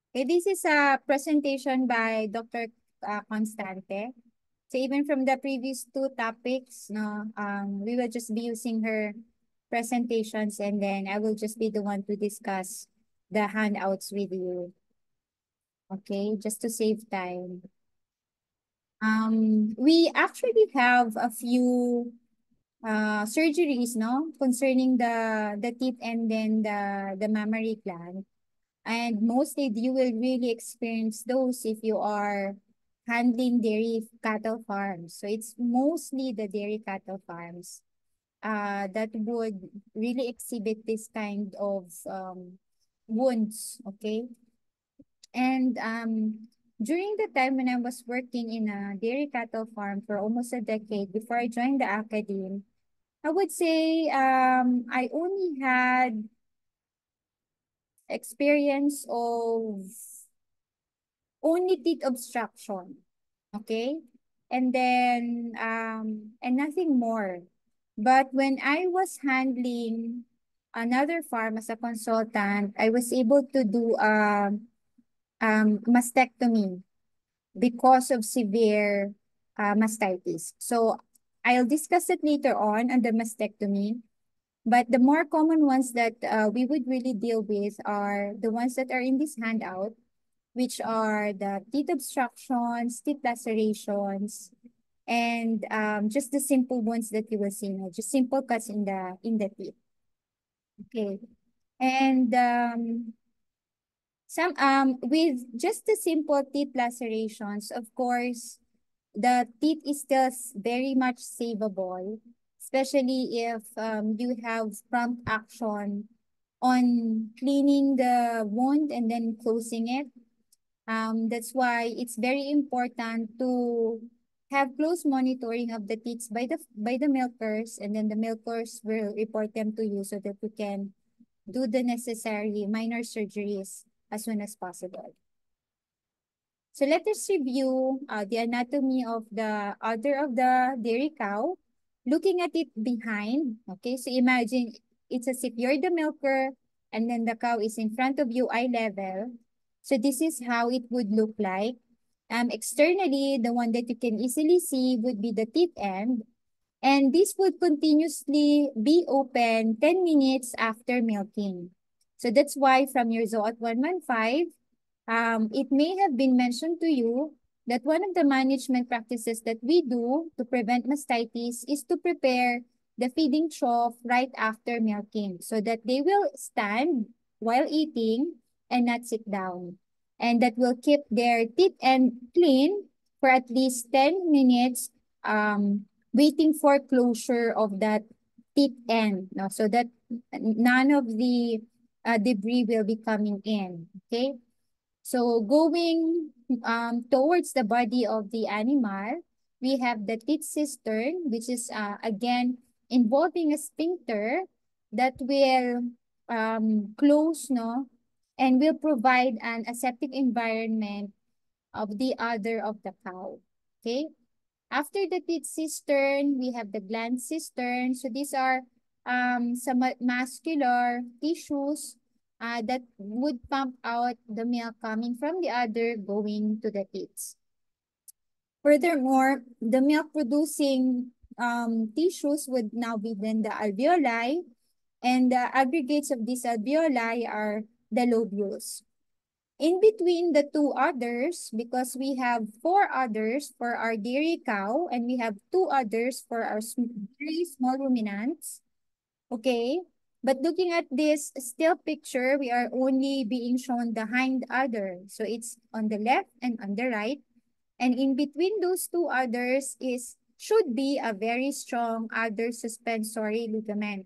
Okay, this is a presentation by Dr. Constante. So even from the previous two topics, no, we will just be using her presentations and then I will just be the one to discuss the handouts with you. Okay, just to save time. We actually have a few surgeries, no, concerning the teeth and then the mammary gland. And mostly you will really experience those if you are handling dairy cattle farms. So it's mostly the dairy cattle farms that would really exhibit this kind of wounds, okay? And during the time when I was working in a dairy cattle farm for almost a decade before I joined the academy, I would say I only had experience of only teeth obstruction. Okay. And then, and nothing more. But when I was handling another farm as a consultant, I was able to do mastectomy because of severe mastitis. So I'll discuss it later on the mastectomy. But the more common ones that we would really deal with are the ones that are in this handout, which are the teeth obstructions, teeth lacerations, and just the simple ones that you will see now, just simple cuts in the teeth. Okay, and some with just the simple teeth lacerations, of course, the teeth is still very much savable, especially if you have prompt action on cleaning the wound and then closing it. That's why it's very important to have close monitoring of the teats by the milkers, and then the milkers will report them to you so that you can do the necessary minor surgeries as soon as possible. So let us review the anatomy of the udder of the dairy cow, looking at it behind. Okay, so imagine it's as if you're the milker and then the cow is in front of you, eye level. So this is how it would look like. Externally, the one that you can easily see would be the teeth end. And this would continuously be open 10 minutes after milking. So that's why from your zoo at 115, it may have been mentioned to you that one of the management practices that we do to prevent mastitis is to prepare the feeding trough right after milking so that they will stand while eating and not sit down. And that will keep their teeth and clean for at least 10 minutes, waiting for closure of that teeth end, no? So that none of the debris will be coming in, okay? So going towards the body of the animal, we have the teat cistern, which is again involving a sphincter that will close, no, and will provide an aseptic environment of the udder of the cow. Okay. After the teat cistern, we have the gland cistern. So these are some muscular tissues that would pump out the milk coming from the udder going to the teats. Furthermore, the milk producing tissues would now be then the alveoli, and the aggregates of these alveoli are the lobules. In between the two others, because we have four others for our dairy cow and we have two others for our three small ruminants. Okay. But looking at this still picture, we are only being shown the hind udder. So it's on the left and on the right. And in between those two udders is should be a very strong udder suspensory ligament.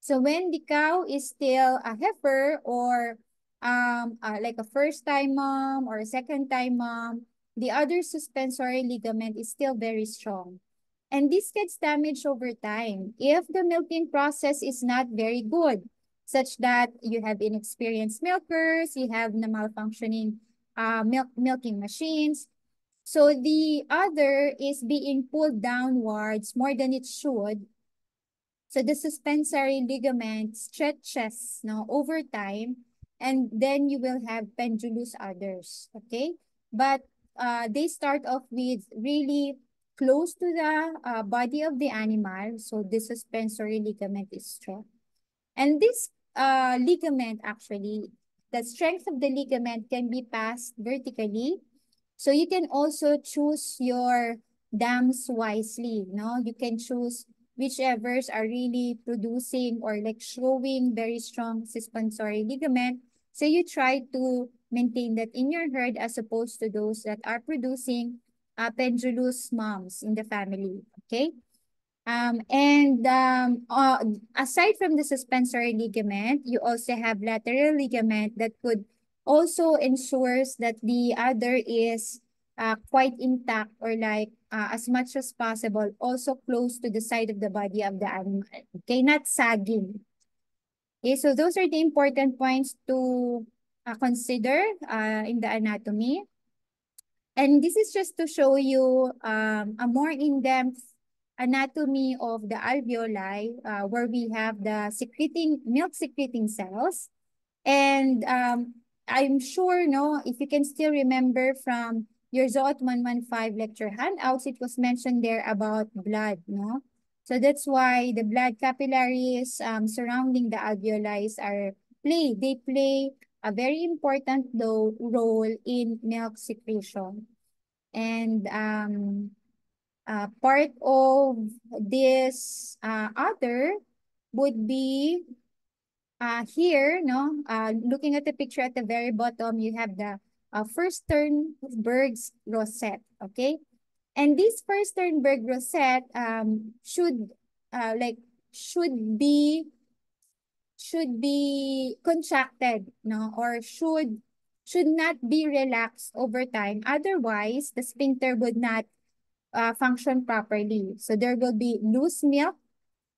So when the cow is still a heifer or like a first time mom or a second time mom, the other suspensory ligament is still very strong. And this gets damaged over time if the milking process is not very good, such that you have inexperienced milkers, you have the malfunctioning milking machines. So the other is being pulled downwards more than it should, so the suspensory ligament stretches, no, over time, and then you will have pendulous udders, okay? But they start off with really close to the body of the animal, so the suspensory ligament is strong. And this ligament actually, the strength of the ligament can be passed vertically. So you can also choose your dams wisely, no? You can choose whichever's are really producing or like showing very strong suspensory ligament. So you try to maintain that in your herd as opposed to those that are producing pendulous moms in the family, okay? Aside from the suspensory ligament, you also have lateral ligament that could also ensures that the udder is quite intact or like as much as possible, also close to the side of the body of the animal. Okay, not sagging. Okay, so those are the important points to consider in the anatomy. And this is just to show you a more in-depth anatomy of the alveoli, where we have the secreting milk secreting cells. And I'm sure, no, if you can still remember from your ZOT 115 lecture handouts, it was mentioned there about blood, no? So that's why the blood capillaries surrounding the alveoli they play a very important role in milk secretion. And part of this other would be here, no? Looking at the picture at the very bottom, you have the first Sternberg's rosette, okay? And this first Sternberg rosette like should be should be contracted, no, or should not be relaxed over time. Otherwise, the sphincter would not function properly. So there will be loose milk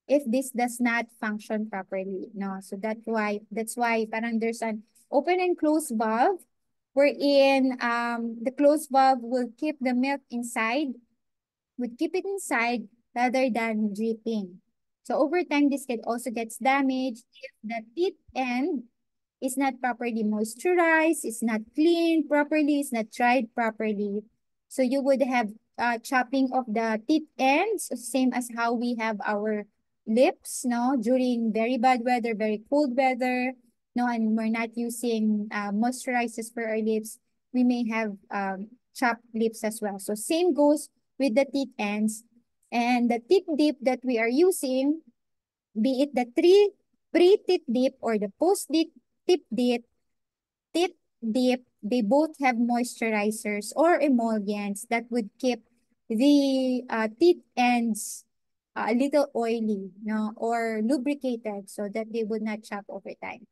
if this does not function properly. No, so that's why parang there's an open and closed valve wherein the closed valve will keep the milk inside, would keep it inside rather than dripping. So over time, this can also gets damaged if the teeth end is not properly moisturized, it's not cleaned properly, it's not dried properly. So you would have chopping of the teeth ends, same as how we have our lips, no, during very bad weather, very cold weather, no, and we're not using moisturizers for our lips, we may have chapped lips as well. So same goes with the teeth ends. And the teeth dip that we are using, be it the pre-teeth dip or the post-teeth tip dip, teeth dip, they both have moisturizers or emollients that would keep the teeth ends a little oily, no, or lubricated so that they would not chop over time.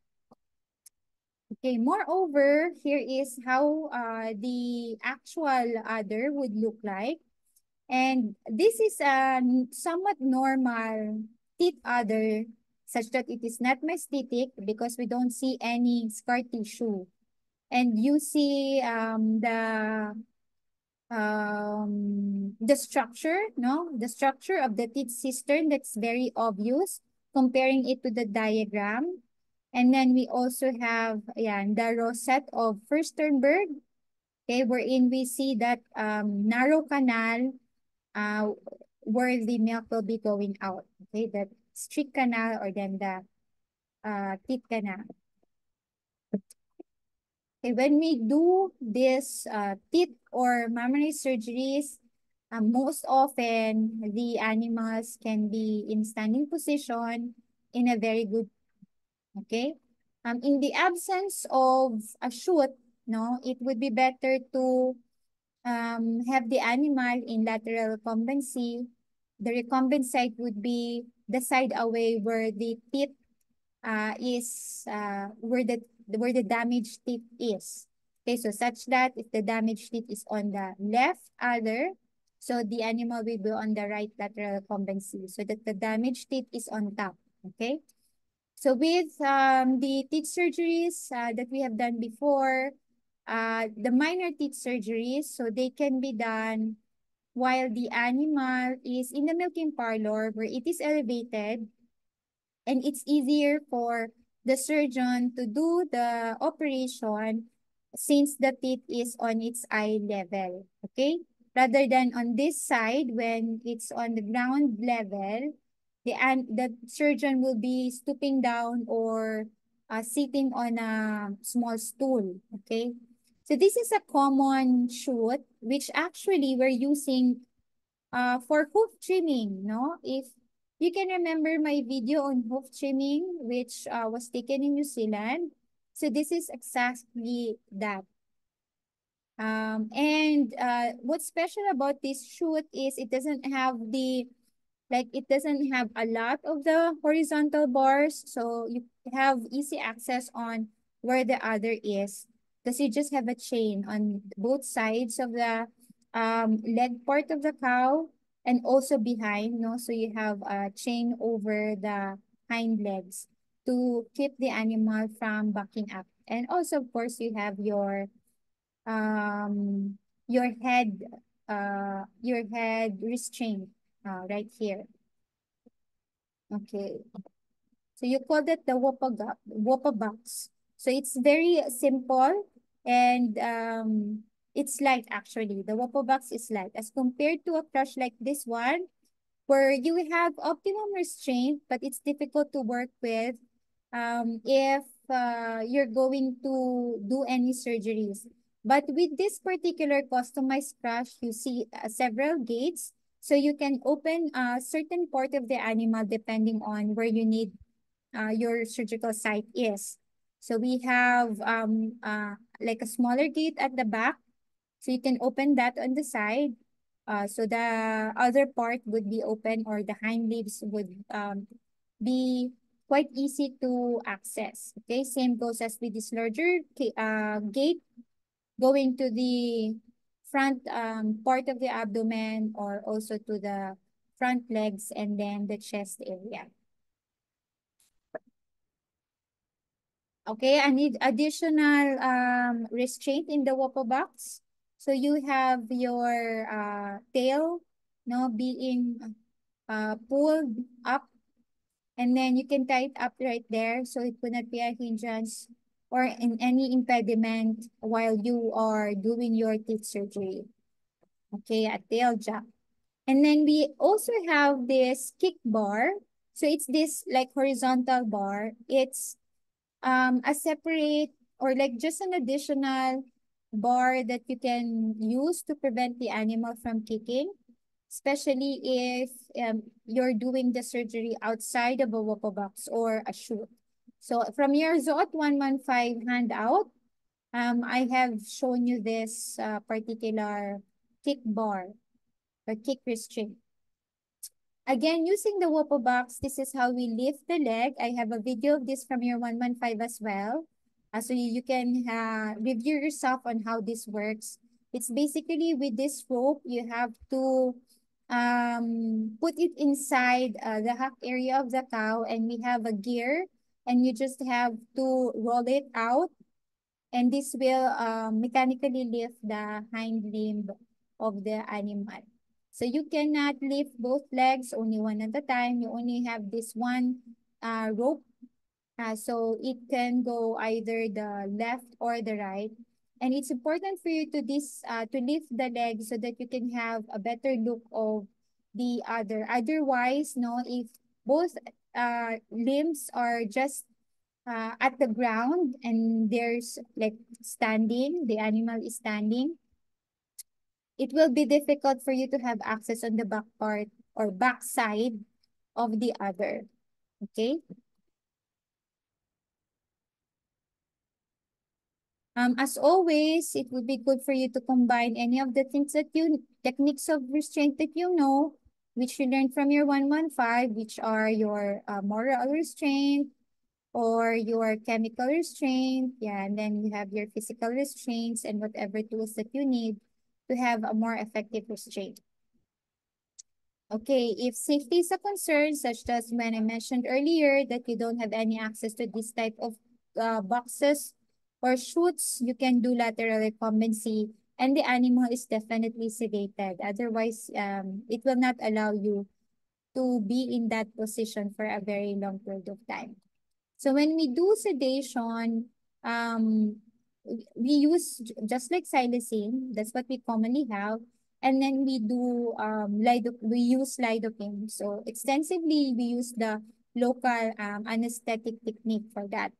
Okay, moreover, here is how the actual udder would look like. And this is a somewhat normal teeth udder such that it is not mastitic because we don't see any scar tissue. And you see the structure, no? The structure of the teeth cistern that's very obvious comparing it to the diagram. And then we also have the rosette of Furstenberg, okay, wherein we see that narrow canal uh, where the milk will be going out. Okay, the streak canal or then the teeth canal. Okay, when we do this teeth or mammary surgeries, most often the animals can be in standing position in a very good, okay? In the absence of a shoot, no, it would be better to have the animal in lateral recumbency. The recumbent side would be the side away where the teeth is where the damaged teeth is. Okay, so such that if the damaged teeth is on the left other, so the animal will be on the right lateral recumbency, so that the damaged teeth is on top. Okay. So with the teeth surgeries that we have done before, the minor teeth surgeries, so they can be done while the animal is in the milking parlor where it is elevated and it's easier for the surgeon to do the operation since the teeth is on its eye level. Okay? Rather than on this side when it's on the ground level, the surgeon will be stooping down or sitting on a small stool. Okay? So this is a common shoot which actually we're using for hoof trimming, no? If you can remember my video on hoof trimming, which was taken in New Zealand. So this is exactly that. And what's special about this shoot is it doesn't have it doesn't have a lot of the horizontal bars. So you have easy access on where the other is. Because you just have a chain on both sides of the leg part of the cow and also behind, no? So you have a chain over the hind legs to keep the animal from backing up. And also, of course, you have um head your head restraint right here. Okay. So you call that the Whopper box. So it's very simple and it's light actually. The Whopper box is light as compared to a crush like this one where you have optimum restraint, but it's difficult to work with if you're going to do any surgeries. But with this particular customized crush, you see several gates. So you can open a certain part of the animal depending on where you need your surgical site is. So we have like a smaller gate at the back. So you can open that on the side. So the other part would be open or the hind leaves would be quite easy to access. Okay, same goes as with this larger gate going to the front part of the abdomen or also to the front legs and then the chest area. Okay, I need additional restraint in the Whopper box. So you have your tail no being pulled up and then you can tie it up right there so it would not be a hindrance or in any impediment while you are doing your teeth surgery. Okay, a tail jack. And then we also have this kick bar. So it's this like horizontal bar. It's a separate or like just an additional bar that you can use to prevent the animal from kicking, especially if you're doing the surgery outside of a Whoopper box or a chute. So from your ZOT 115 handout, I have shown you this particular kick bar or kick restraint. Again, using the Whopper box, this is how we lift the leg. I have a video of this from your 115 as well. So you can review yourself on how this works. It's basically with this rope, you have to put it inside the hack area of the cow and we have a gear and you just have to roll it out and this will mechanically lift the hind limb of the animal. So you cannot lift both legs only one at a time. You only have this one rope. So it can go either the left or the right. And it's important for you to lift the leg so that you can have a better look of the other. Otherwise, no, if both limbs are just at the ground and there's like standing, the animal is standing, it will be difficult for you to have access on the back part or back side of the other. Okay. As always, it would be good for you to combine any of the things that techniques of restraint that you know, which you learned from your 115, which are your moral restraint, or your chemical restraint. Yeah, and then you have your physical restraints and whatever tools that you need to have a more effective restraint. Okay, if safety is a concern, such as when I mentioned earlier that you don't have any access to this type of boxes or chutes, you can do lateral recumbency and the animal is definitely sedated. Otherwise, it will not allow you to be in that position for a very long period of time. So when we do sedation, we use just like xylazine. That's what we commonly have. And then we do we use lidocaine. So extensively, we use the local anesthetic technique for that.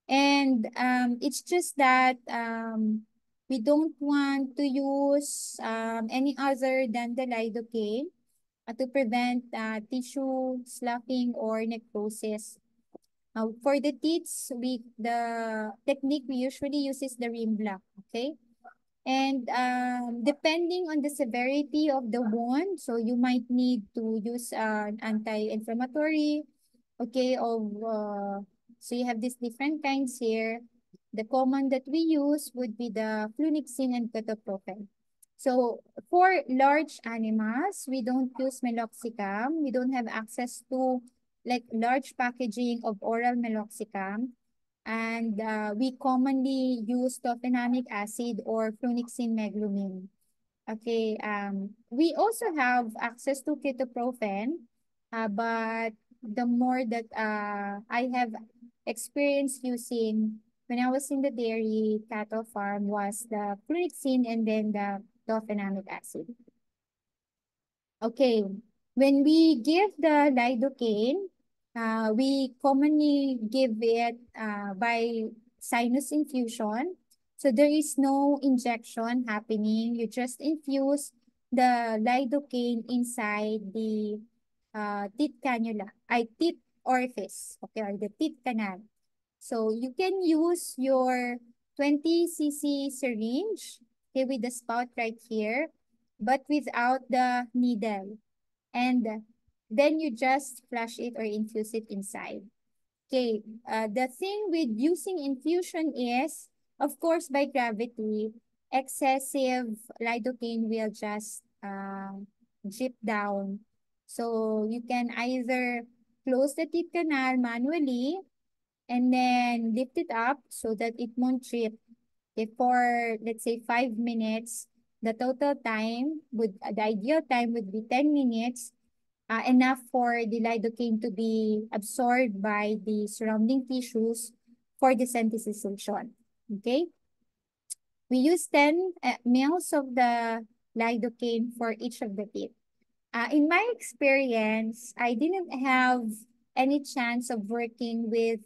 And it's just that we don't want to use any other than the lidocaine to prevent tissue sloughing or necrosis. For the teats, the technique we usually use is the rim block, okay? And depending on the severity of the wound, so you might need to use an anti-inflammatory, okay, so you have these different kinds here. The common that we use would be the flunixin and ketoprofen. So for large animals, we don't use meloxicam. We don't have access to like large packaging of oral meloxicam. And we commonly use topinamic acid or flunixin meglumine. Okay, we also have access to ketoprofen, but the more that I have experience using when I was in the dairy cattle farm was the flunixin and then the topinamic acid. Okay, when we give the lidocaine, we commonly give it by sinus infusion. So there is no injection happening. You just infuse the lidocaine inside the teeth cannula, teeth orifice, okay, or the teeth canal. So you can use your 20 cc syringe, okay, with the spout right here, but without the needle. And then you just flush it or infuse it inside. Okay, the thing with using infusion is, of course, by gravity, excessive lidocaine will just drip down. So you can either close the teeth canal manually and then lift it up so that it won't drip. If for, let's say, 5 minutes, the total time the ideal time would be 10 minutes, enough for the lidocaine to be absorbed by the surrounding tissues for desensitization. Okay? We use 10 mils of the lidocaine for each of the teeth. In my experience, I didn't have any chance of working with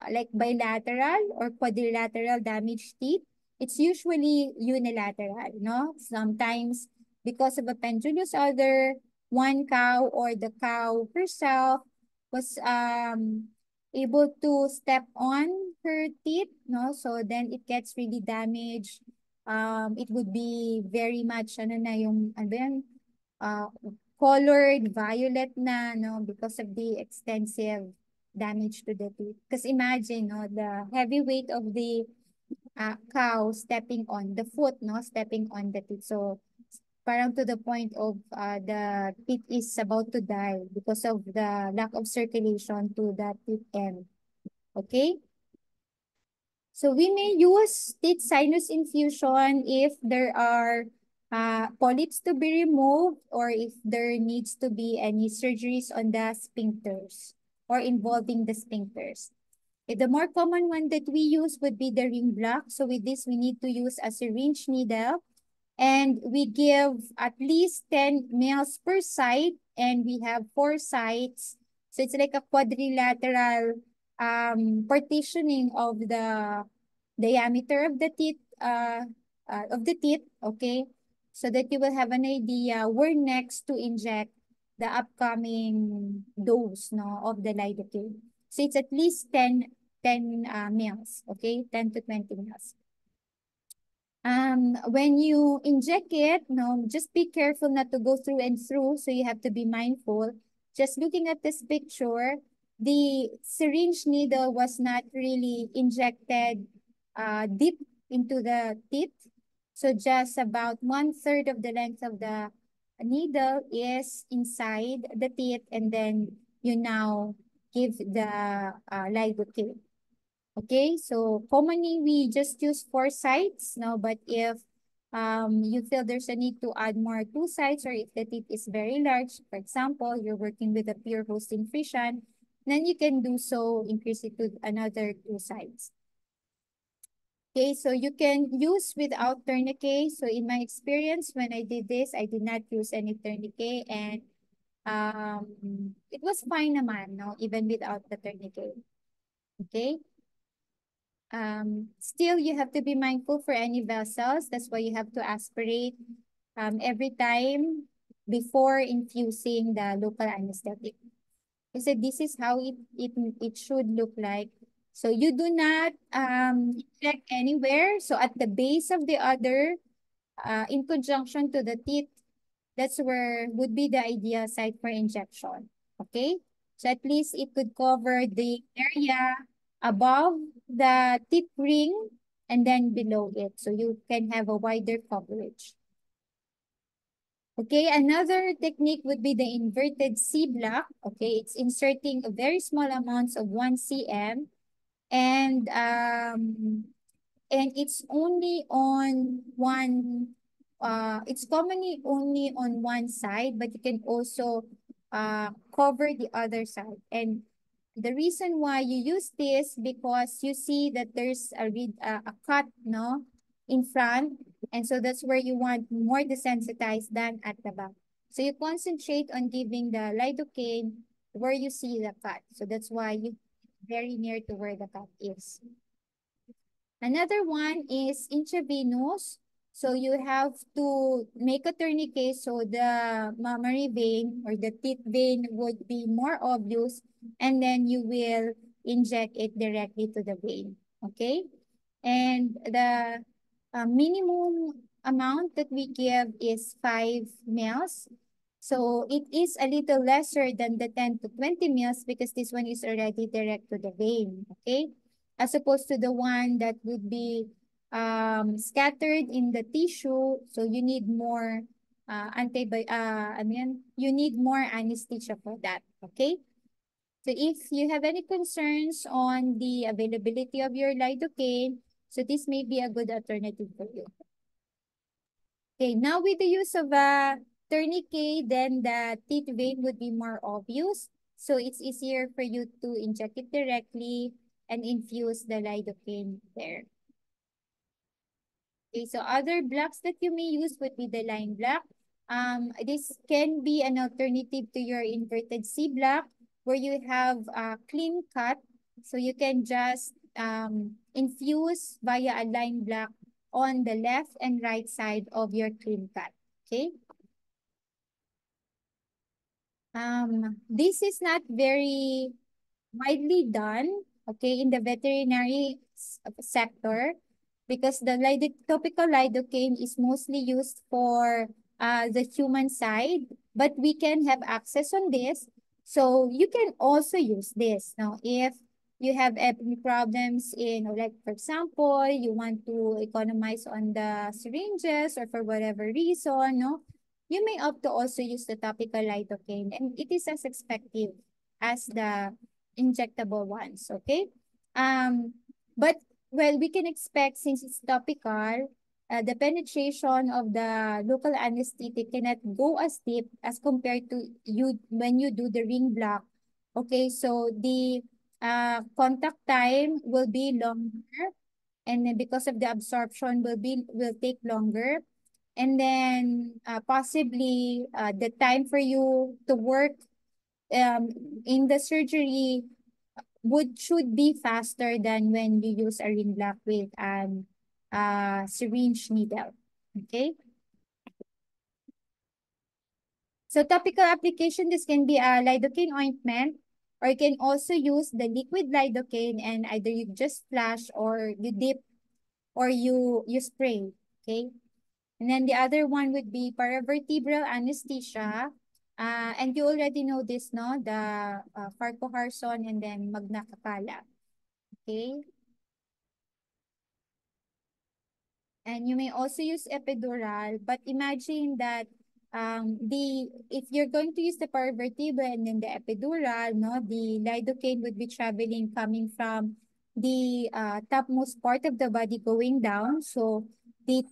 like bilateral or quadrilateral damaged teeth. It's usually unilateral, no? Sometimes because of a pendulous odor, one cow or the cow herself was able to step on her teeth, no? So then it gets really damaged. It would be very much ano na yung ano ba yan? Uh, colored violet na, no, because of the extensive damage to the teeth. Because imagine, no, the heavy weight of the cow stepping on the foot, no, stepping on the teeth. So parang to the point of the teeth is about to die because of the lack of circulation to the teeth end. Okay? So we may use teeth sinus infusion if there are polyps to be removed or if there needs to be any surgeries on the sphincters or involving the sphincters. The more common one that we use would be the ring block. So with this, we need to use a syringe needle and we give at least 10 mils per side and we have 4 sides. So it's like a quadrilateral partitioning of the diameter of the teeth, okay? So that you will have an idea where next to inject the upcoming dose, no, of the lidocaine. So it's at least 10 mils, okay? 10 to 20 mils. When you inject it, no, just be careful not to go through and through. So you have to be mindful. Just looking at this picture, the syringe needle was not really injected deep into the teeth. So just about 1/3 of the length of the needle is inside the teeth, and then you now give the lidocaine. Okay, so commonly we just use 4 sites now, but if you feel there's a need to add more 2 sites or if the teeth is very large, for example, you're working with a pure Holstein Friesian, Then you can do so, increase it to another two sides. Okay, so you can use without tourniquet. So in my experience, when I did this, I did not use any tourniquet, and it was fine naman, no, even without the tourniquet. Okay. Still, you have to be mindful for any vessels. That's why you have to aspirate every time before infusing the local anesthetic. I said this is how it should look like. So you do not inject anywhere. So at the base of the udder, in conjunction to the teeth, that's where would be the ideal site for injection. Okay? So at least it could cover the area above the teeth ring and then below it. So you can have a wider coverage. Okay, another technique would be the inverted C block. Okay, it's inserting a very small amounts of 1 cm, and it's only on one it's commonly only on one side, but you can also cover the other side. And the reason why you use this, because you see that there's a cut, no, in front, and so that's where you want more desensitized than at the back. So you concentrate on giving the lidocaine where you see the cut. So that's why you very near to where the cut is. Another one is intravenous. So you have to make a tourniquet so the mammary vein or the teeth vein would be more obvious, and then you will inject it directly to the vein. Okay? And the minimum amount that we give is 5 mils. So it is a little lesser than the 10 to 20 mils because this one is already direct to the vein. Okay? As opposed to the one that would be scattered in the tissue. So you need more you need more anesthesia for that. Okay. So if you have any concerns on the availability of your lidocaine, so this may be a good alternative for you. Okay, now with the use of a tourniquet, then the teeth vein would be more obvious. So it's easier for you to inject it directly and infuse the lidocaine there. Okay, so other blocks that you may use would be the line block. This can be an alternative to your inverted C block where you have a clean cut. So you can just infuse via a line block on the left and right side of your clean cut. Okay. This is not very widely done, okay, in the veterinary sector, because the topical lidocaine is mostly used for the human side, but we can have access on this. So you can also use this. Now, if you have any problems in, or like, for example, you want to economize on the syringes or for whatever reason, no, you may opt to also use the topical lidocaine, and it is as effective as the injectable ones, okay? But well, we can expect, since it's topical, the penetration of the local anesthetic cannot go as deep as compared to you when you do the ring block. Okay, so the contact time will be longer, and then because of the absorption will take longer, and then possibly the time for you to work um, in the surgery should be faster than when you use a ring block with an syringe needle. Okay. So topical application, this can be a lidocaine ointment, or you can also use the liquid lidocaine, and either you just splash or you dip or you spray. Okay. And then the other one would be paravertebral anesthesia. And you already know this, no? The Farquharson and then Magna Capella. Okay. And you may also use epidural, but imagine that if you're going to use the paravertebra and then the epidural, no, the lidocaine would be traveling coming from the topmost part of the body going down. So the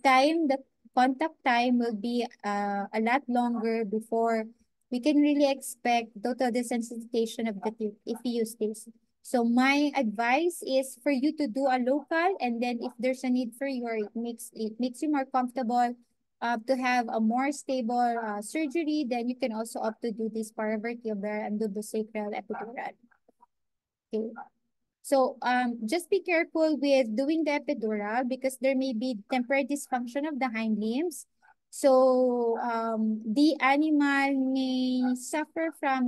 contact time will be a lot longer before we can really expect total desensitization of the teeth if we use this. So my advice is for you to do a local, and then if there's a need for you or it makes you more comfortable to have a more stable surgery, then you can also opt to do this paravertebral and sacral epidural. Okay. So just be careful with doing the epidural because there may be temporary dysfunction of the hind limbs. So the animal may suffer from,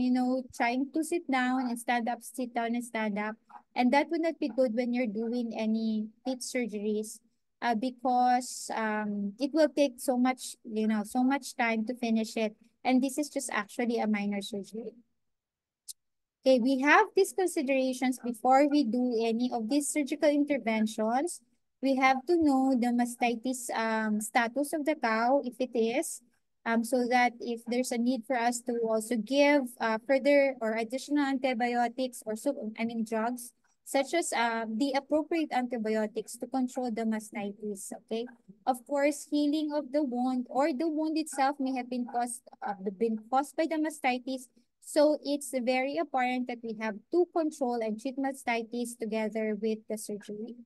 trying to sit down and stand up, sit down and stand up. And that would not be good when you're doing any teeth surgeries because it will take so much time to finish it. And this is just actually a minor surgery. Okay, we have these considerations before we do any of these surgical interventions. We have to know the mastitis status of the cow, if it is, so that if there's a need for us to also give further or additional antibiotics or drugs, such as the appropriate antibiotics to control the mastitis. Okay, of course, healing of the wound or the wound itself may have been caused by the mastitis, so it's very important that we have to control and treat mastitis together with the surgery.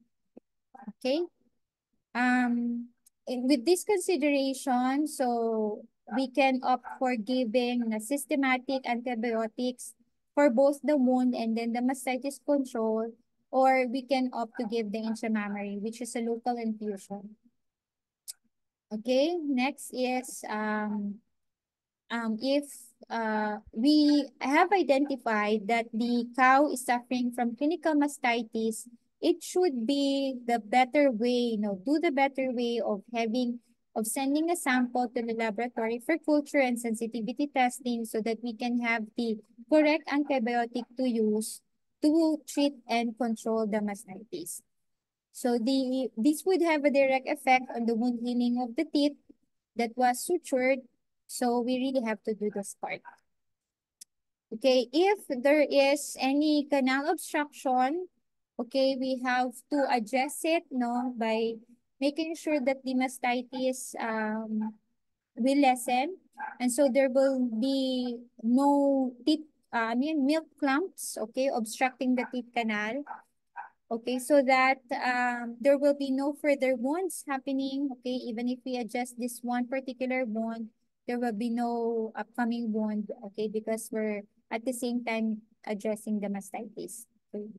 Okay. With this consideration, so we can opt for giving the systematic antibiotics for both the wound and then the mastitis control, or we can opt to give the intramammary, which is a local infusion. Okay. Next is if we have identified that the cow is suffering from clinical mastitis, it should be the better way, do the better way of sending a sample to the laboratory for culture and sensitivity testing so that we can have the correct antibiotic to use to treat and control the mastitis. So this would have a direct effect on the wound healing of the teeth that was sutured. So we really have to do this part. Okay, if there is any canal obstruction, okay, we have to address it, by making sure that the mastitis will lessen. And so there will be no milk clumps, okay, obstructing the teeth canal. Okay, so that there will be no further wounds happening. Okay, even if we adjust this one particular wound, there will be no upcoming wound. Okay, because we're at the same time addressing the mastitis. Okay.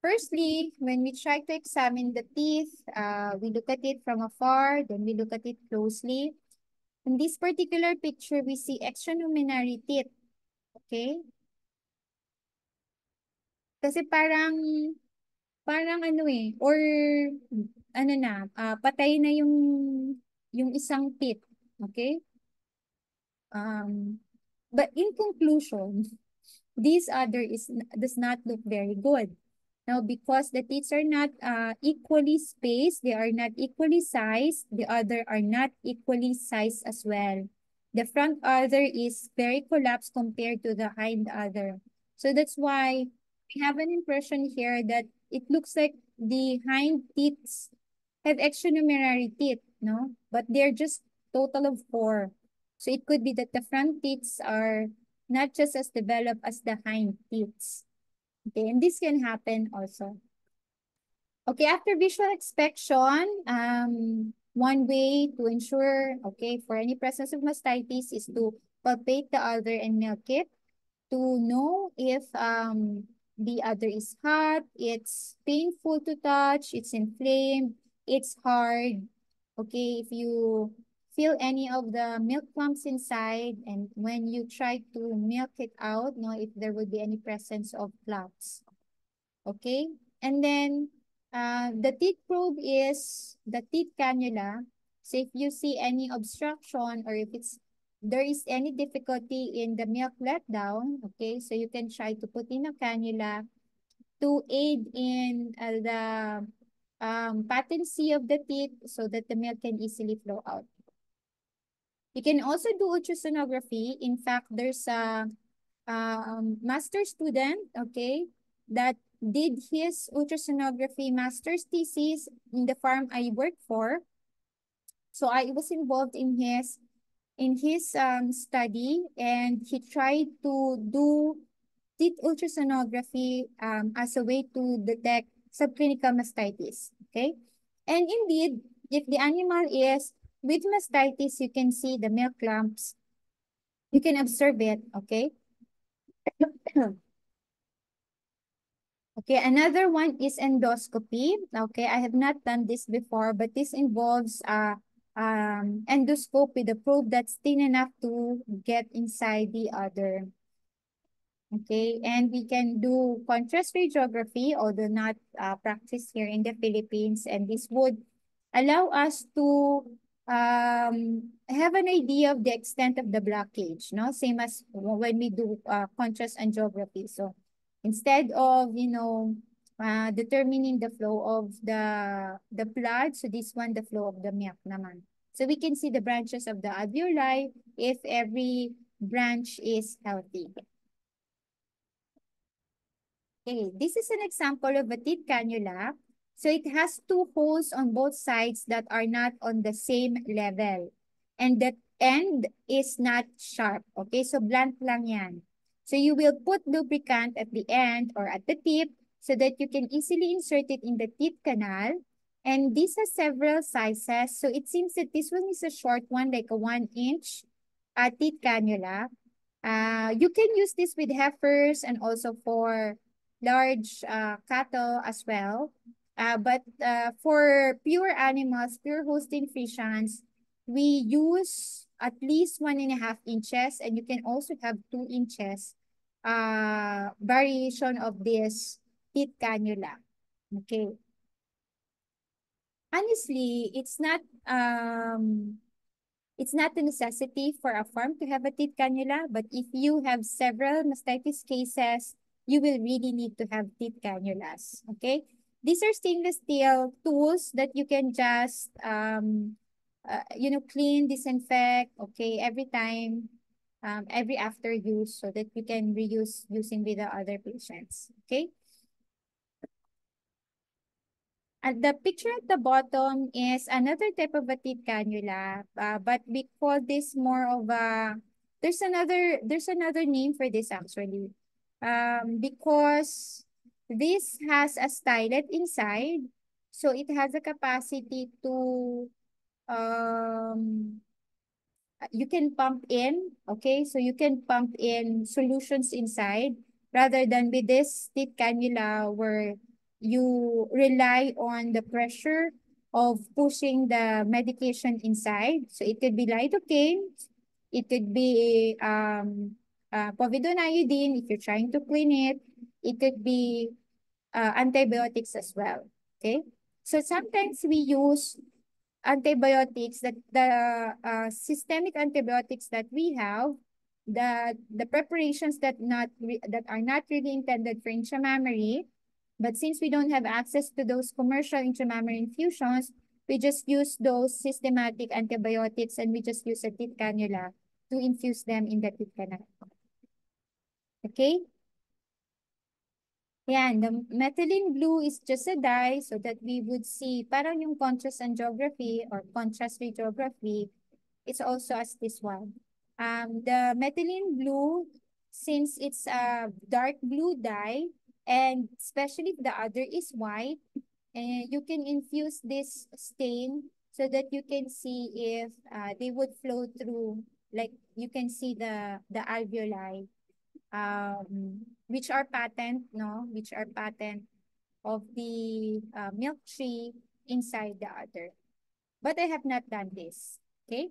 Firstly, when we try to examine the teeth, we look at it from afar, then we look at it closely. In this particular picture, we see extranuminary teeth. Okay? Kasi parang ano or ano na, patay na yung isang teeth. Okay? Um, but in conclusion, this other does not look very good. Now, because the teeth are not equally spaced, they are not equally sized, the other are not equally sized as well. The front other is very collapsed compared to the hind other. So that's why we have an impression here that it looks like the hind teeth have extranumerary teeth, no? But they're just total of 4. So it could be that the front teeth are not just as developed as the hind teeth. Okay, and this can happen also. Okay, after visual inspection, one way to ensure, okay, for any presence of mastitis is to palpate the udder and milk it to know if the udder is hot, it's painful to touch, it's inflamed, it's hard. Okay, if you feel any of the milk clumps inside and when you try to milk it out, if there would be any presence of clots. Okay, and then the teeth probe is the teeth cannula. So if you see any obstruction or if there is any difficulty in the milk letdown, okay, so you can try to put in a cannula to aid in the patency of the teeth so that the milk can easily flow out. You can also do ultrasonography. In fact, there's a master student, okay, that did his ultrasonography master's thesis in the farm I work for. So I was involved in his study, and he tried to do teeth ultrasonography as a way to detect subclinical mastitis. Okay, and indeed, if the animal is with mastitis, you can see the milk clumps. You can observe it. Okay. Okay, another one is endoscopy. Okay, I have not done this before, but this involves endoscope with a probe that's thin enough to get inside the other. Okay, and we can do contrast radiography, although not practiced here in the Philippines, and this would allow us to have an idea of the extent of the blockage, no? Same as when we do contrast angiography. So instead of, determining the flow of the blood, so this one, the flow of the milk naman. So we can see the branches of the alveoli if every branch is healthy. Okay, this is an example of a teeth cannula. So it has two holes on both sides that are not on the same level. And the end is not sharp. Okay, so blunt lang yan. So you will put lubricant at the end or at the tip so that you can easily insert it in the teeth canal. And this has several sizes. So it seems that this one is a short one, like a 1-inch teeth cannula. You can use this with heifers and also for large cattle as well. But for pure animals, pure Holstein Friesians, we use at least 1.5 inches, and you can also have 2 inches variation of this teeth cannula. Okay. Honestly, it's not a necessity for a farm to have a teeth cannula, but if you have several mastitis cases, you will really need to have teeth cannulas. Okay? These are stainless steel tools that you can just, clean, disinfect, okay, every time, every after use so that you can reuse using with the other patients. Okay? And the picture at the bottom is another type of a teeth cannula, but we call this more of a, there's another name for this actually. Because this has a stylet inside, so it has a capacity to um you can pump in, okay? So you can pump in solutions inside rather than with this teeth cannula where you rely on the pressure of pushing the medication inside. So it could be lidocaine, it could be povidone iodine if you're trying to clean it. It could be antibiotics as well, okay? So sometimes we use antibiotics that the systemic antibiotics that we have, the preparations that are not really intended for intramammary, but since we don't have access to those commercial intramammary infusions, we just use those systematic antibiotics, and we just use a teeth cannula to infuse them in the teeth canal. Okay. Yan, the methylene blue is just a dye so that we would see parang yung contrast angiography or contrast radiography. It's also as this one. The methylene blue, since it's a dark blue dye, and especially if the other is white, and you can infuse this stain so that you can see if they would flow through, like you can see the alveoli, which are patent, no, which are patent of the milk tree inside the other. But I have not done this. Okay.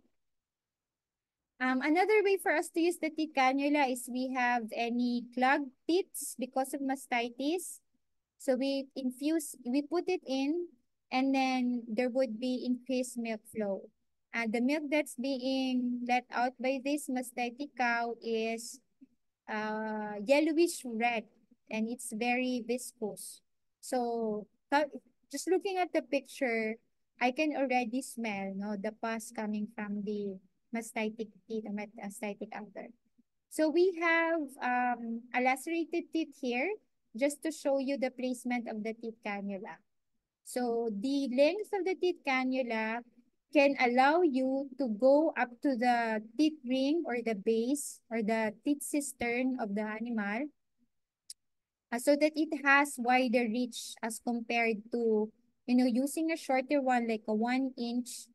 Another way for us to use the teeth cannula is we have any clogged teeth because of mastitis. So we put it in, and then there would be increased milk flow. And the milk that's being let out by this mastitic cow is yellowish red, and it's very viscous. So just looking at the picture, I can already smell, no, the pus coming from the mastitic teeth, the mastitic outer. So we have a lacerated teeth here, just to show you the placement of the teeth cannula. So the length of the teeth cannula can allow you to go up to the teeth ring or the base or the teeth cistern of the animal, so that it has wider reach as compared to, using a shorter one like a 1 inch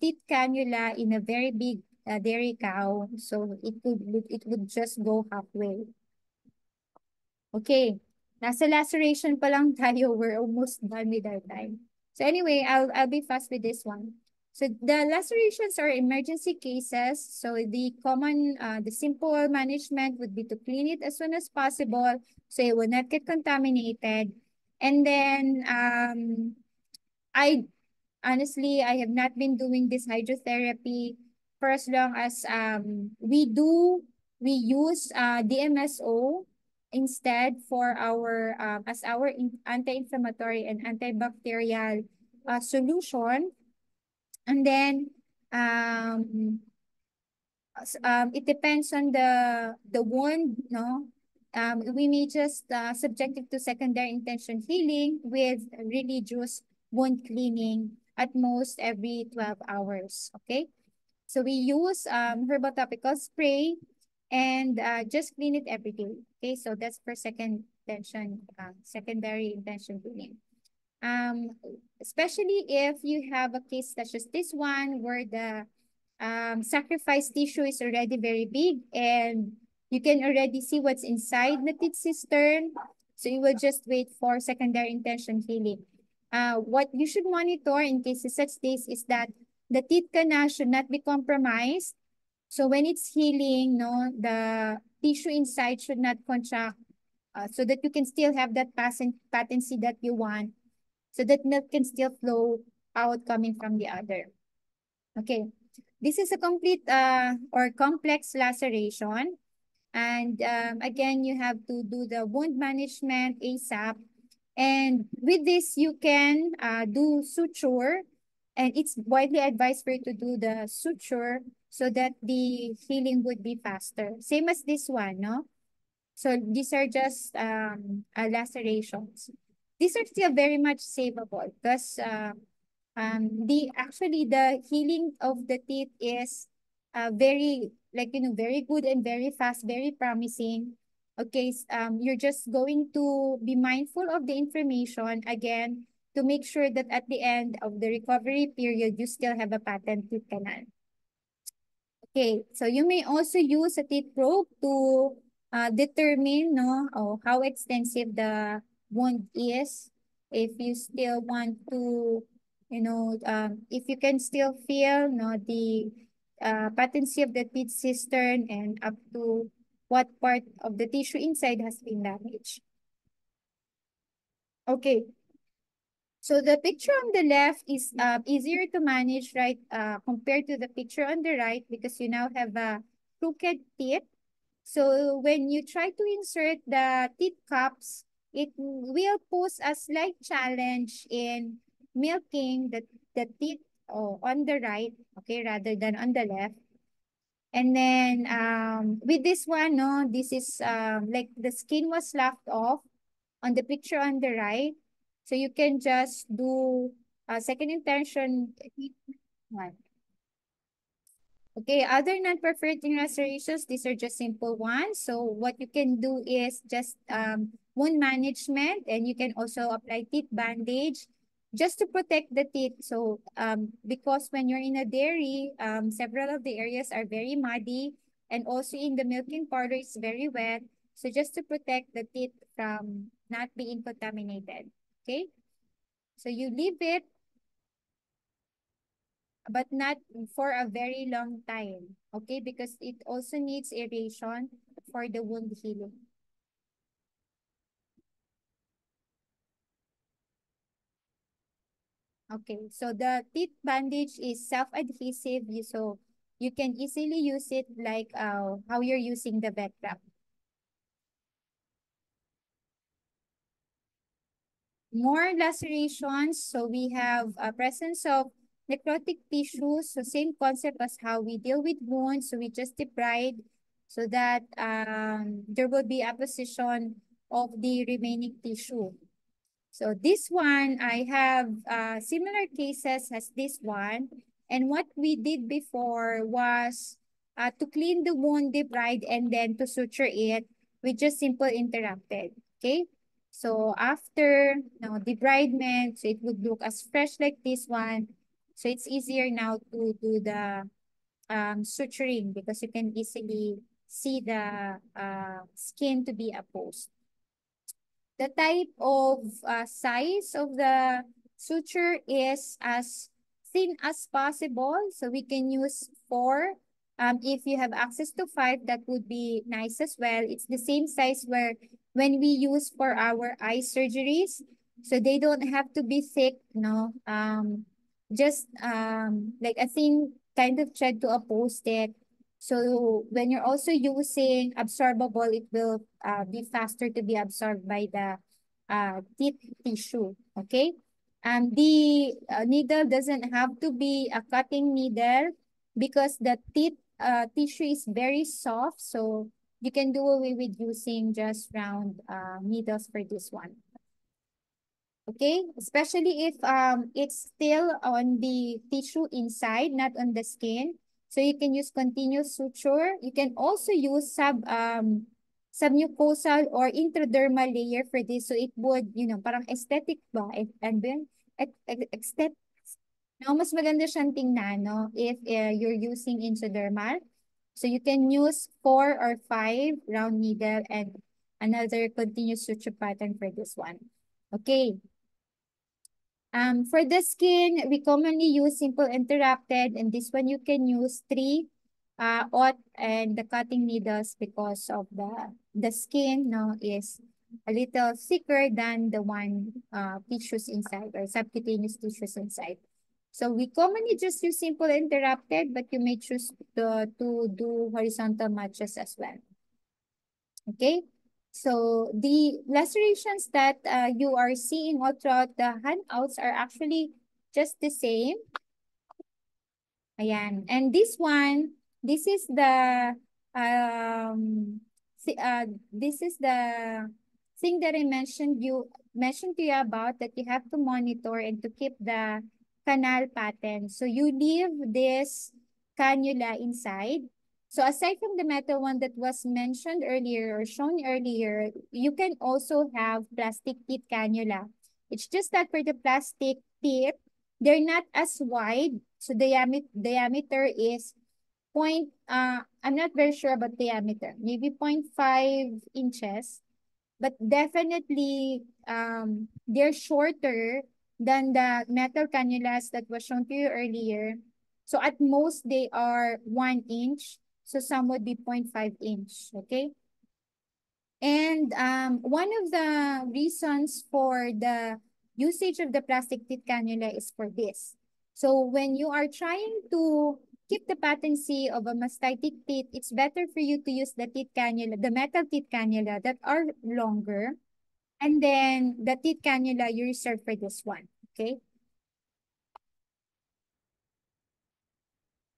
teeth cannula in a very big dairy cow. So it would just go halfway. Okay. Nasa laceration pa lang tayo. We're almost done with our time. So anyway, I'll be fast with this one. So the lacerations are emergency cases. So the simple management would be to clean it as soon as possible so it will not get contaminated. And then I honestly, I have not been doing this hydrotherapy for as long as we use DMSO instead for our as our anti-inflammatory and antibacterial solution. And then um it depends on the wound, no? We may just subject it to secondary intention healing with religious wound cleaning at most every 12 hours. Okay, so we use herbal topical spray and just clean it every day. Okay, so that's for secondary intention healing. Um, Especially if you have a case such as this one where the sacrifice tissue is already very big and you can already see what's inside the teeth cistern. So you will just wait for secondary intention healing. What you should monitor in cases such this is that the teeth canal should not be compromised. So when it's healing, no, the tissue inside should not contract, so that you can still have that patency that you want, so that milk can still flow out coming from the other. Okay, this is a complete or complex laceration. And again, you have to do the wound management ASAP. And with this, you can do suture. And it's widely advised for you to do the suture so that the healing would be faster. Same as this one, no? So these are just lacerations. These are still very much savable because the healing of the teeth is very, like, very good and very fast, very promising. Okay, you're just going to be mindful of the information again to make sure that at the end of the recovery period you still have a patent tooth canal. Okay, so you may also use a teeth probe to determine, no, how extensive the wound is. If you still want to, if you can still feel, no, the patency of the teeth cistern and up to what part of the tissue inside has been damaged. Okay, so the picture on the left is easier to manage, right, compared to the picture on the right, because you now have a crooked teeth. So when you try to insert the teeth cups, it will pose a slight challenge in milking the teeth on the right, okay, rather than on the left. And then with this one, no, this is like the skin was locked off on the picture on the right. So you can just do a second intention one. Okay, other non-perforating lacerations, these are just simple ones. So what you can do is just wound management, and you can also apply teeth bandage just to protect the teeth. So because when you're in a dairy, several of the areas are very muddy, and also in the milking powder it's very wet. So just to protect the teeth from not being contaminated. Okay, so you leave it, but not for a very long time, okay? Because it also needs aeration for the wound healing. Okay, so the teeth bandage is self-adhesive, so you can easily use it like how you're using the vet wrap. More lacerations, so we have a presence of necrotic tissues, so same concept as how we deal with wounds, so we just debride so that there will be apposition of the remaining tissue. So this one, I have similar cases as this one. And what we did before was to clean the wound, debride, and then to suture it with just simple interrupted. Okay. So after debridement, so it would look as fresh like this one. So it's easier now to do the suturing because you can easily see the skin to be opposed. The type of size of the suture is as thin as possible. So we can use four. If you have access to five, that would be nice as well. It's the same size where when we use for our eye surgeries. So they don't have to be thick, just like a thin kind of thread to oppose it. So when you're also using absorbable, it will be faster to be absorbed by the teeth tissue. Okay. The needle doesn't have to be a cutting needle because the teeth tissue is very soft. So you can do away with using just round needles for this one. Okay, especially if it's still on the tissue inside, not on the skin. So you can use continuous suture. You can also use submucosal or intradermal layer for this. So it would, parang aesthetic ba? And then, aesthetic, no, mas maganda siyang tingnan, no? If you're using intradermal. So you can use 4 or 5 round needle and another continuous suture pattern for this one. Okay. For the skin, we commonly use simple interrupted, and this one you can use 3 aught and the cutting needles because of the skin no is a little thicker than the one tissues inside or subcutaneous tissues inside. So we commonly just use simple interrupted, but you may choose to do horizontal matches as well. Okay. So the lacerations that you are seeing all throughout the handouts are actually just the same. Ayan. And this one, this is the this is the thing that I mentioned to you about that you have to monitor and to keep the canal pattern. So you leave this cannula inside. So aside from the metal one that was mentioned earlier or shown earlier, you can also have plastic teeth cannula. It's just that for the plastic teeth, they're not as wide. So diameter is I'm not very sure about diameter. Maybe 0.5 inches. But definitely they're shorter than the metal cannulas that was shown to you earlier. So at most they are 1 inch. So some would be 0.5 inch. Okay. And one of the reasons for the usage of the plastic teeth cannula is for this. So when you are trying to keep the patency of a mastitic teeth, it's better for you to use the teeth cannula, the metal teeth cannula that are longer. And then the teeth cannula you reserve for this one. Okay?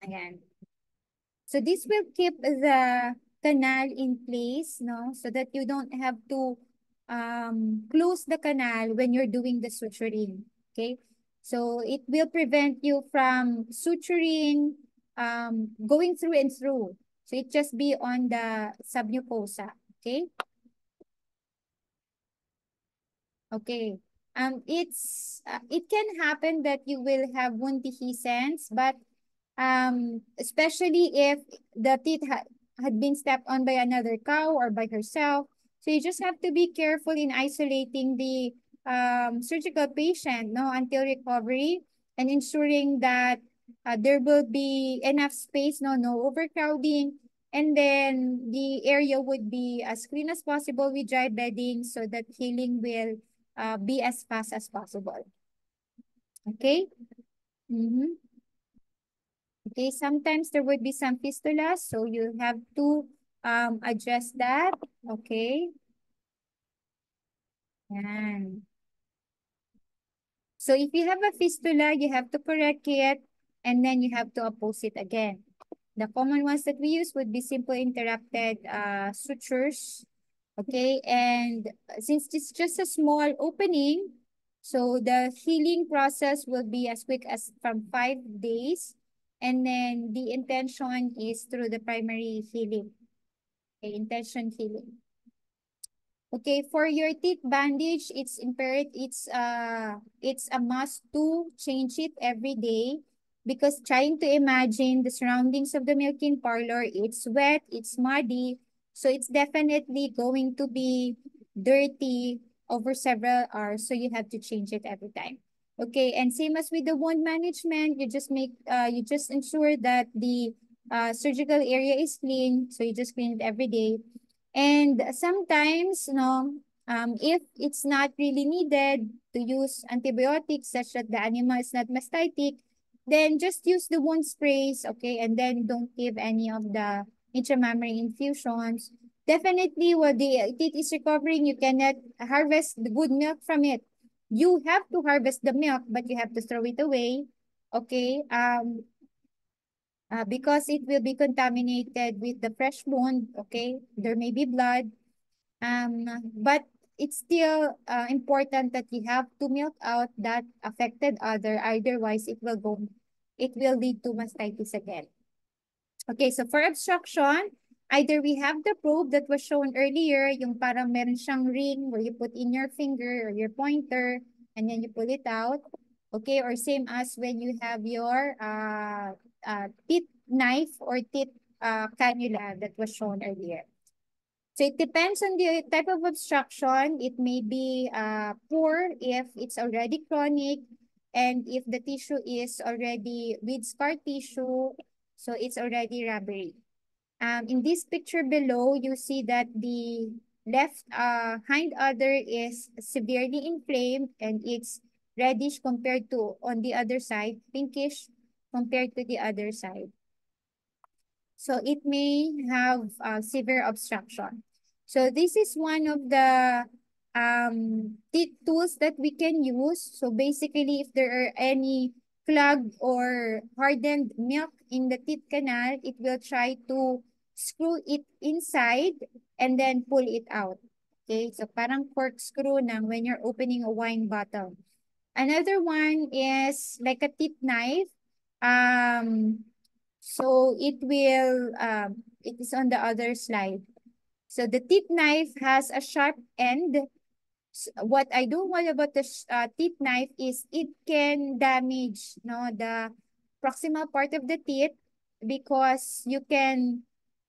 Ayan. So this will keep the canal in place, no? So that you don't have to close the canal when you're doing the suturing, okay? So it will prevent you from suturing, going through and through. So it just be on the submucosa, okay? Okay. It can happen that you will have wound dehiscence, but especially if the teeth had been stepped on by another cow or by herself. So you just have to be careful in isolating the surgical patient no, until recovery and ensuring that there will be enough space, no overcrowding. And then the area would be as clean as possible with dry bedding so that healing will be as fast as possible. Okay? Mm-hmm. Okay, sometimes there would be some fistulas, so you have to address that. Okay. Yan. So if you have a fistula, you have to correct it and then you have to oppose it again. The common ones that we use would be simple interrupted sutures. Okay, and since it's just a small opening, so the healing process will be as quick as from 5 days And then the intention is through the primary healing. Okay, intention healing. Okay, for your teeth bandage, it's a must to change it every day because trying to imagine the surroundings of the milking parlor, it's wet, it's muddy, so it's definitely going to be dirty over several hours, so you have to change it every time. Okay, and same as with the wound management, you just ensure that the surgical area is clean, so you just clean it every day. And sometimes, if it's not really needed to use antibiotics such that the animal is not mastitic, then just use the wound sprays, okay? And then don't give any of the intramammary infusions. Definitely, while the teeth is recovering, you cannot harvest the good milk from it. You have to harvest the milk, but you have to throw it away, okay? Because it will be contaminated with the fresh wound, okay? There may be blood, but it's still important that you have to milk out that affected other, otherwise it will lead to mastitis again. Okay, so for obstruction, either we have the probe that was shown earlier, yung parang meron siyang ring where you put in your finger or your pointer and then you pull it out. Okay, or same as when you have your teeth knife or teeth cannula that was shown earlier. So it depends on the type of obstruction. It may be poor if it's already chronic and if the tissue is already with scar tissue, so it's already rubbery. In this picture below, you see that the left hind udder is severely inflamed and it's reddish compared to on the other side, pinkish compared to the other side. So it may have severe obstruction. So this is one of the teeth tools that we can use. So basically, if there are any clogged or hardened milk in the teeth canal, it will try to screw it inside and then pull it out. Okay, so parang corkscrew na when you're opening a wine bottle. Another one is like a teeth knife. Um, so it is on the other slide. So the teeth knife has a sharp end. What I don't want about the teeth knife is it can damage the proximal part of the teeth because you can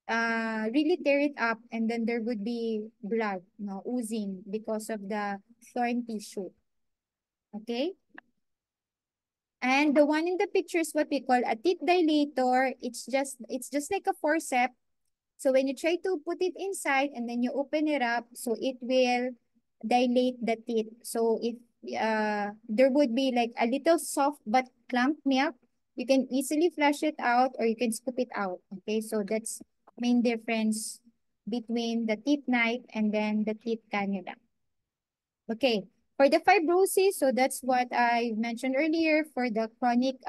really tear it up and then there would be blood oozing because of the torn tissue. Okay. And the one in the picture is what we call a teeth dilator. It's just like a forceps. So when you try to put it inside and then you open it up, so it will dilate the teeth. So if there would be like a little soft but clump milk, you can easily flush it out or you can scoop it out. Okay, so that's main difference between the teeth knife and then the teeth cannula. Okay, for the fibrosis, so that's what I mentioned earlier for the chronic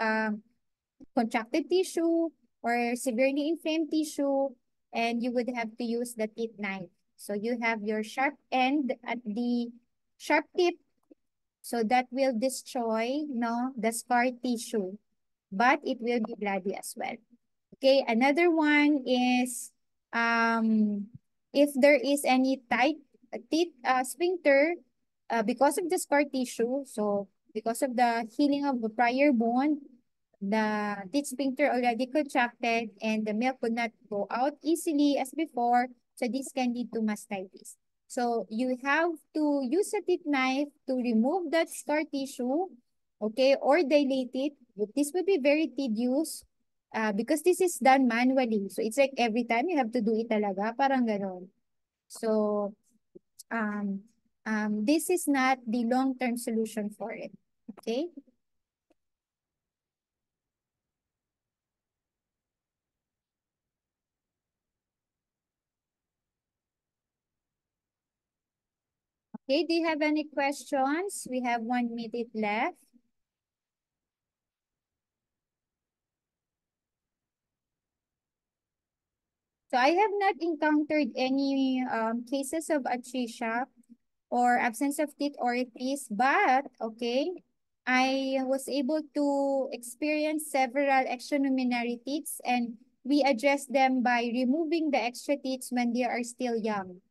contracted tissue or severely inflamed tissue, and you would have to use the teeth knife. So you have your sharp end at the sharp tip, so that will destroy the scar tissue, but it will be bloody as well. Okay, another one is if there is any tight teeth sphincter because of the scar tissue, so because of the healing of the prior bone, the teeth sphincter already contracted and the milk could not go out easily as before, so this can lead to mastitis. So you have to use a teeth knife to remove that scar tissue, okay, or dilate it. But this would be very tedious because this is done manually. So it's like every time you have to do it talaga, parang ganon. So um, this is not the long-term solution for it. Okay? Okay, do you have any questions? We have 1 minute left. So I have not encountered any cases of atresia or absence of teeth orifice, but okay. I was able to experience several extraluminary teats, and we address them by removing the extra teats when they are still young.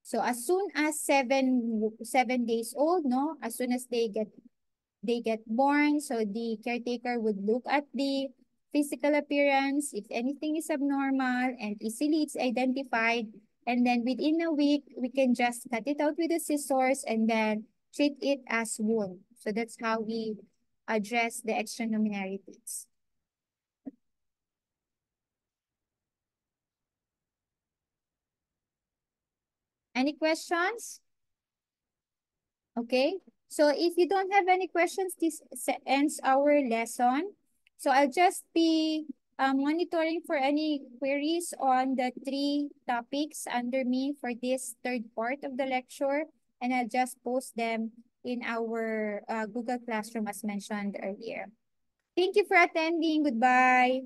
So as soon as 7 days old, no, as soon as they get born, so the caretaker would look at the physical appearance, if anything is abnormal and easily it's identified, and then within a week we can just cut it out with the scissors and then treat it as wound. So that's how we address the extranumerarities. Any questions? Okay. So if you don't have any questions, this ends our lesson. So I'll just be monitoring for any queries on the three topics under me for this third part of the lecture, and I'll just post them in our Google Classroom as mentioned earlier. Thank you for attending. Goodbye.